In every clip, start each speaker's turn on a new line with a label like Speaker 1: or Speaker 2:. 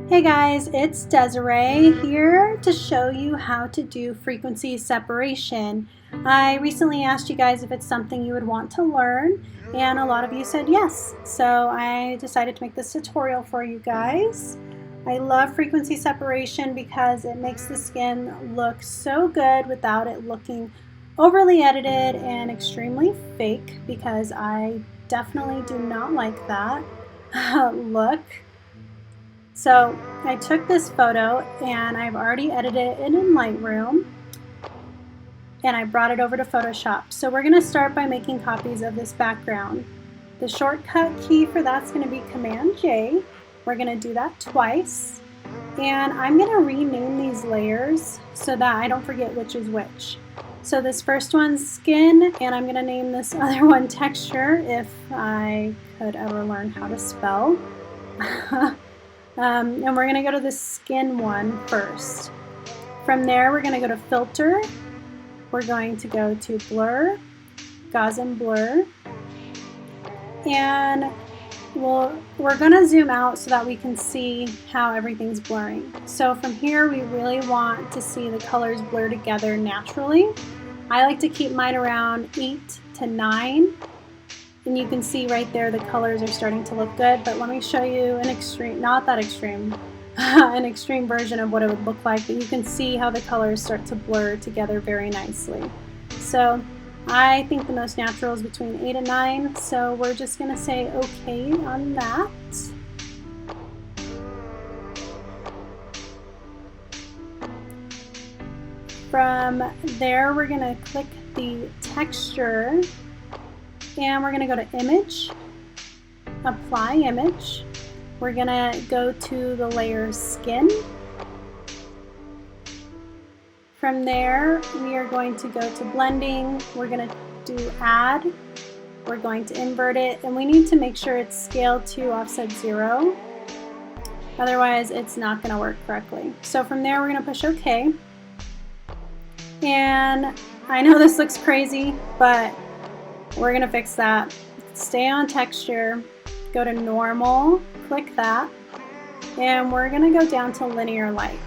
Speaker 1: Hey guys, it's Desiree here to show you how to do frequency separation. I recently asked you guys if it's something you would want to learn, and a lot of you said yes. So I decided to make this tutorial for you guys. I love frequency separation because it makes the skin look so good without it looking overly edited and extremely fake, because I definitely do not like that look. So I took this photo and I've already edited it in Lightroom and I brought it over to Photoshop. So we're going to start by making copies of this background. The shortcut key for that's going to be Command J. We're going to do that twice. And I'm going to rename these layers so that I don't forget which is which. So this first one's skin, and I'm going to name this other one texture if I could ever learn how to spell. And we're going to go to the skin one first. From there, we're going to go to filter. We're going to go to blur, Gaussian blur, and we're going to zoom out so that we can see how everything's blurring. So from here, we really want to see the colors blur together naturally. I like to keep mine around 8 to 9. And you can see right there the colors are starting to look good, but let me show you an extreme, not that extreme, an extreme version of what it would look like, but you can see how the colors start to blur together very nicely. So I think the most natural is between 8 and 9, so we're just going to say okay on that. From there, we're going to click the texture. And we're going to go to image, apply image. We're going to go to the layer skin. From there, we are going to go to blending. We're going to do add. We're going to invert it, and we need to make sure it's scaled to offset 0. Otherwise, it's not going to work correctly. So from there, we're going to push OK. And I know this looks crazy, but we're going to fix that. Stay on texture, go to normal, click that, and we're going to go down to linear light.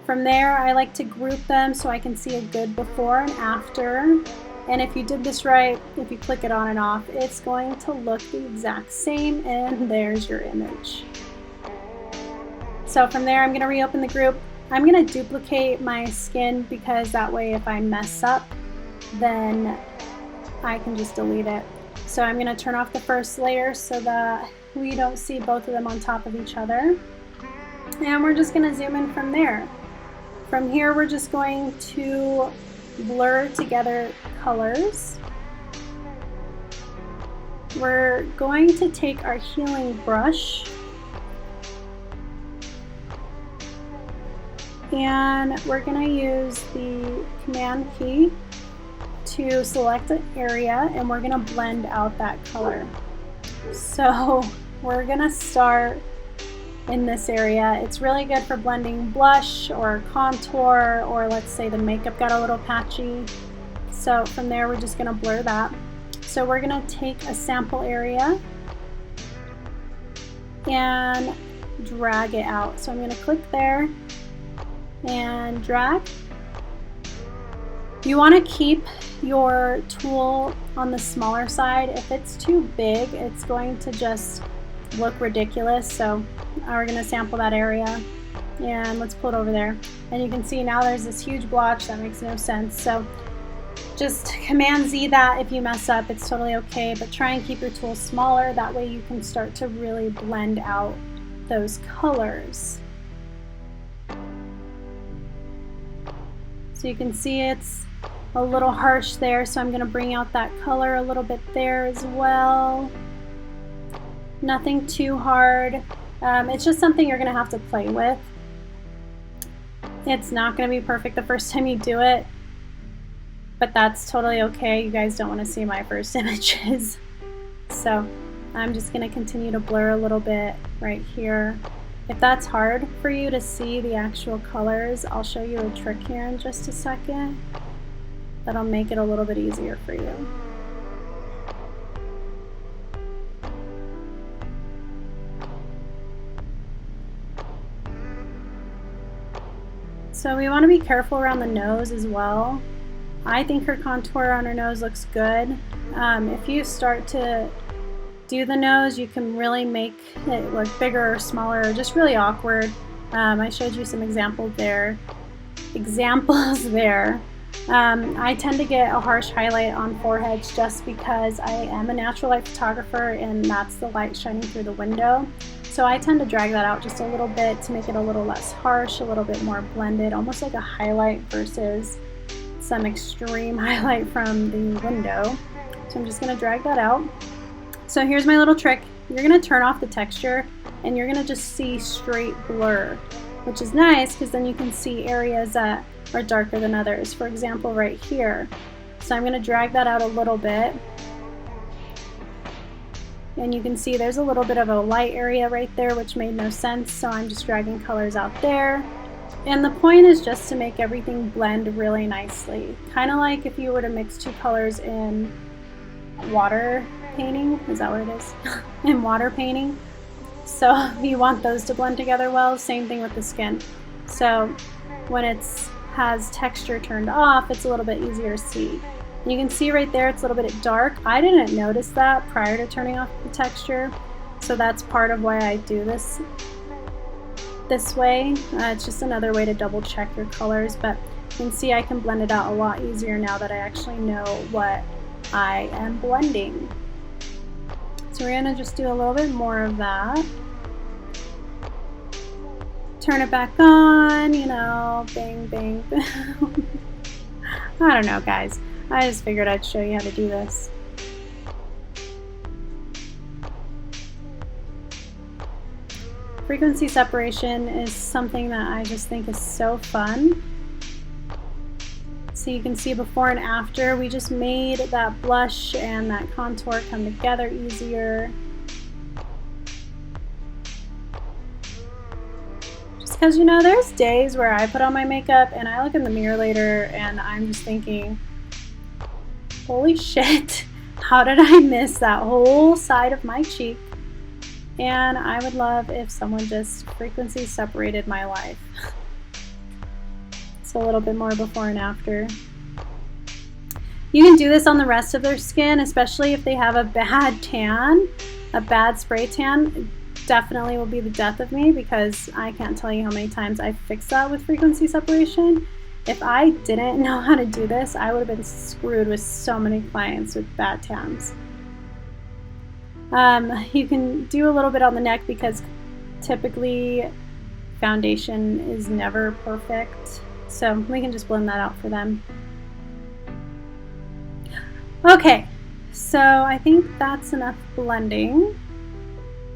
Speaker 1: From there, I like to group them so I can see a good before and after. And if you did this right, if you click it on and off, it's going to look the exact same, and there's your image. So from there, I'm going to reopen the group. I'm going to duplicate my skin because that way if I mess up, then I can just delete it. So I'm going to turn off the first layer so that we don't see both of them on top of each other. And we're just going to zoom in from there. From here, we're just going to blur together colors. We're going to take our healing brush and we're going to use the command key to select an area, and we're going to blend out that color. So we're going to start in this area. It's really good for blending blush or contour, or let's say the makeup got a little patchy. So from there, we're just going to blur that. So we're going to take a sample area and drag it out. So I'm going to click there and drag. You want to keep your tool on the smaller side. If it's too big, it's going to just look ridiculous. So we're going to sample that area and let's pull it over there. And you can see now there's this huge blotch that makes no sense. So just Command Z that if you mess up, it's totally okay, but try and keep your tool smaller. That way you can start to really blend out those colors. So you can see it's a little harsh there, so I'm going to bring out that color a little bit there as well. Nothing too hard. It's just something you're going to have to play with. It's not going to be perfect the first time you do it, but that's totally okay. You guys don't want to see my first images. So I'm just going to continue to blur a little bit right here. If that's hard for you to see the actual colors, I'll show you a trick here in just a second. That'll make it a little bit easier for you. So we want to be careful around the nose as well. I think her contour on her nose looks good. If you start to do the nose, you can really make it look bigger or smaller, or just really awkward. I showed you some examples there. I tend to get a harsh highlight on foreheads just because I am a natural light photographer and that's the light shining through the window. So I tend to drag that out just a little bit to make it a little less harsh, a little bit more blended, almost like a highlight versus some extreme highlight from the window. So I'm just going to drag that out. So here's my little trick. You're going to turn off the texture and you're going to just see straight blur, which is nice because then you can see areas that are darker than others. For example, right here. So I'm going to drag that out a little bit. And you can see there's a little bit of a light area right there, which made no sense. So I'm just dragging colors out there. And the point is just to make everything blend really nicely. Kind of like if you were to mix two colors in water painting. Is that what it is? In water painting. So you want those to blend together well. Same thing with the skin. So when it has texture turned off, it's a little bit easier to see. You can see right there it's a little bit dark. I didn't notice that prior to turning off the texture, so that's part of why I do this way. It's just another way to double check your colors, but you can see I can blend it out a lot easier now that I actually know what I am blending. So we're gonna just do a little bit more of that. Turn it back on, you know, bang, bang, boom. I don't know, guys. I just figured I'd show you how to do this. Frequency separation is something that I just think is so fun. So you can see before and after, we just made that blush and that contour come together easier. Just because, you know, there's days where I put on my makeup and I look in the mirror later and I'm just thinking, holy shit, how did I miss that whole side of my cheek? And I would love if someone just frequency separated my life. So a little bit more before and after. You can do this on the rest of their skin, especially if they have a bad tan, a bad spray tan. Definitely will be the death of me because I can't tell you how many times I fixed that with frequency separation. If I didn't know how to do this, I would have been screwed with so many clients with bad tans. You can do a little bit on the neck because typically foundation is never perfect. So we can just blend that out for them. Okay, so I think that's enough blending.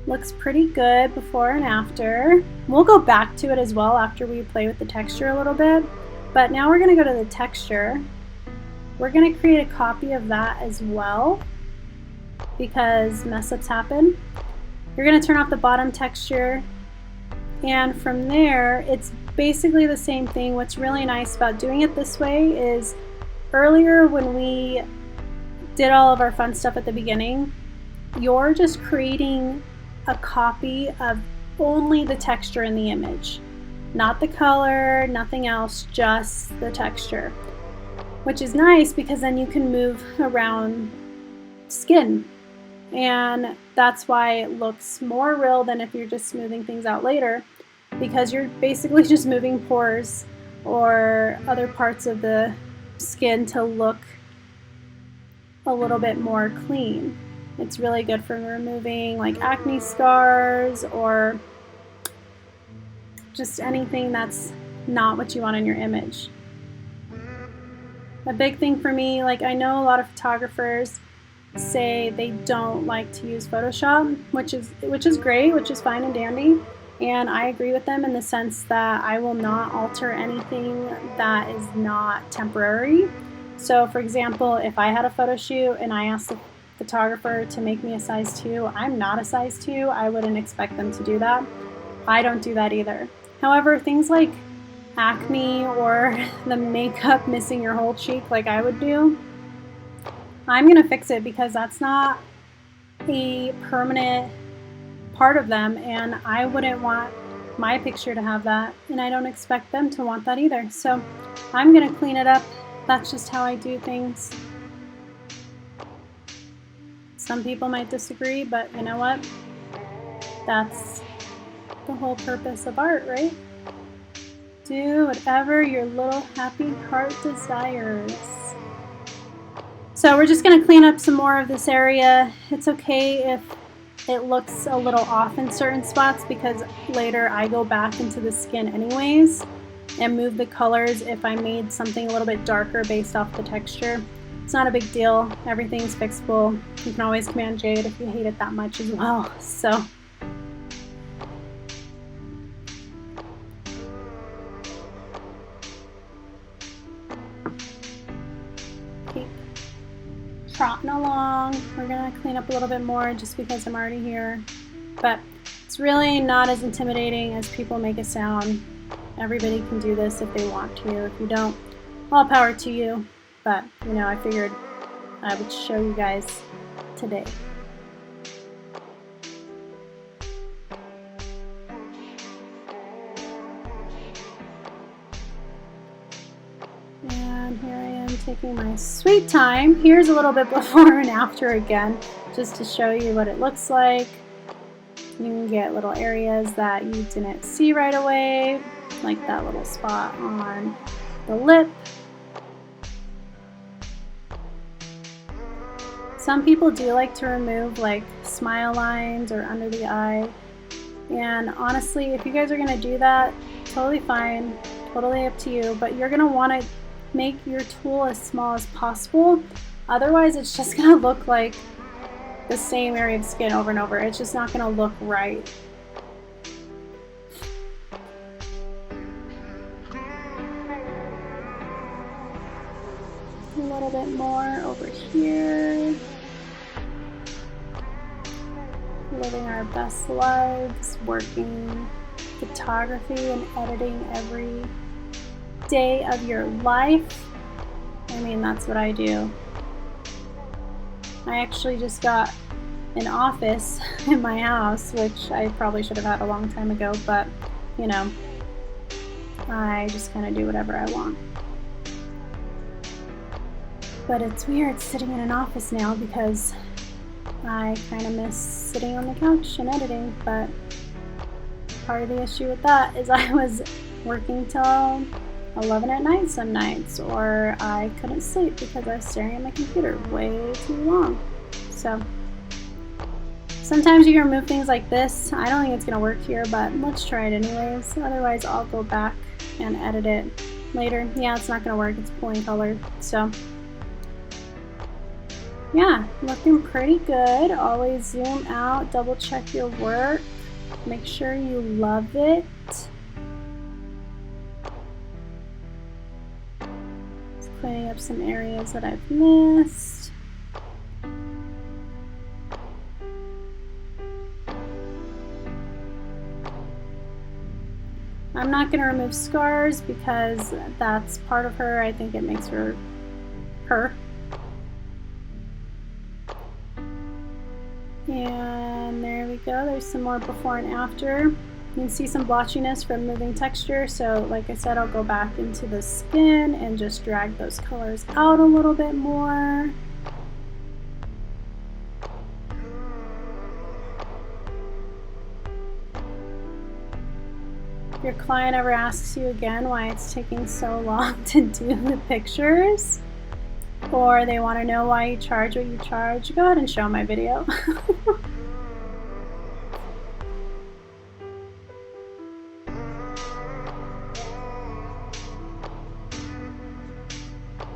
Speaker 1: Looks pretty good before and after. We'll go back to it as well after we play with the texture a little bit. But now we're going to go to the texture. We're going to create a copy of that as well because mess ups happen. You're going to turn off the bottom texture, and from there it's basically the same thing. What's really nice about doing it this way is earlier when we did all of our fun stuff at the beginning, you're just creating a copy of only the texture in the image. Not the color, nothing else, just the texture. Which is nice because then you can move around skin. And that's why it looks more real than if you're just smoothing things out later, because you're basically just moving pores or other parts of the skin to look a little bit more clean. It's really good for removing like acne scars or just anything that's not what you want in your image. A big thing for me, like I know a lot of photographers say they don't like to use Photoshop, which is great, which is fine and dandy, and I agree with them in the sense that I will not alter anything that is not temporary. So for example, if I had a photo shoot and I asked the photographer to make me a size 2, I'm not a size 2, I wouldn't expect them to do that. I don't do that either. However, things like acne or the makeup missing your whole cheek like I would do, I'm gonna fix it because that's not a permanent part of them, and I wouldn't want my picture to have that, and I don't expect them to want that either. So I'm gonna clean it up. That's just how I do things. Some people might disagree, but you know what? That's the whole purpose of art, right? Do whatever your little happy heart desires. So we're just going to clean up some more of this area. It's okay if it looks a little off in certain spots because later I go back into the skin anyways and move the colors if I made something a little bit darker based off the texture. It's not a big deal. Everything's fixable. You can always Command J it if you hate it that much as well. So keep trotting along. We're gonna clean up a little bit more just because I'm already here. But it's really not as intimidating as people make it sound. Everybody can do this if they want to. If you don't, all power to you. But, you know, I figured I would show you guys today. And here I am taking my sweet time. Here's a little bit before and after again, just to show you what it looks like. You can get little areas that you didn't see right away, like that little spot on the lip. Some people do like to remove like smile lines or under the eye. And honestly, if you guys are gonna do that, totally fine, totally up to you, but you're gonna wanna make your tool as small as possible. Otherwise, it's just gonna look like the same area of skin over and over. It's just not gonna look right. A little bit more over here. Living our best lives, working photography and editing every day of your life. I mean, that's what I do. I actually just got an office in my house, which I probably should have had a long time ago, but you know, I just kind of do whatever I want. But it's weird sitting in an office now because I kind of miss sitting on the couch and editing, but part of the issue with that is I was working till 11 at night some nights, or I couldn't sleep because I was staring at my computer way too long. So sometimes you can remove things like this. I don't think it's going to work here, but let's try it anyways. Otherwise, I'll go back and edit it later. Yeah, it's not going to work. It's pulling color. So yeah, looking pretty good. Always zoom out, double check your work. Make sure you love it. Just cleaning up some areas that I've missed. I'm not going to remove scars because that's part of her. I think it makes her her. And there we go. There's some more before and after. You can see some blotchiness from moving texture. So like I said, I'll go back into the skin and just drag those colors out a little bit more. If your client ever asks you again why it's taking so long to do the pictures, or they want to know why you charge what you charge, go ahead and show my video.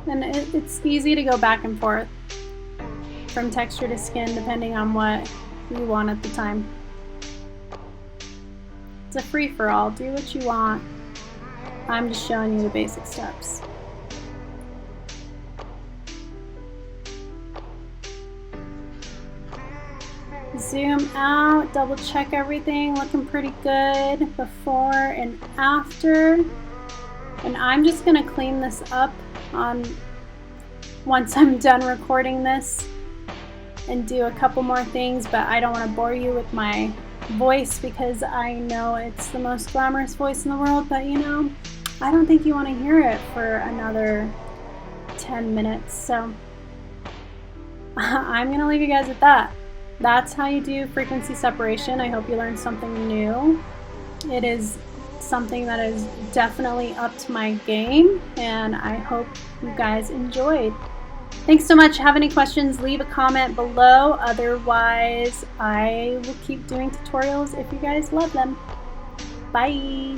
Speaker 1: And it's easy to go back and forth from texture to skin depending on what you want at the time. It's a free-for-all. Do what you want. I'm just showing you the basic steps. Zoom out, double check everything, looking pretty good before and after. And I'm just gonna clean this up once I'm done recording this and do a couple more things, but I don't want to bore you with my voice because I know it's the most glamorous voice in the world, but you know, I don't think you want to hear it for another 10 minutes. So I'm going to leave you guys at that. That's how you do frequency separation. I hope you learned something new. It is something that is definitely up to my game, and I hope you guys enjoyed. Thanks so much. Have any questions, leave a comment below. Otherwise, I will keep doing tutorials if you guys love them. Bye.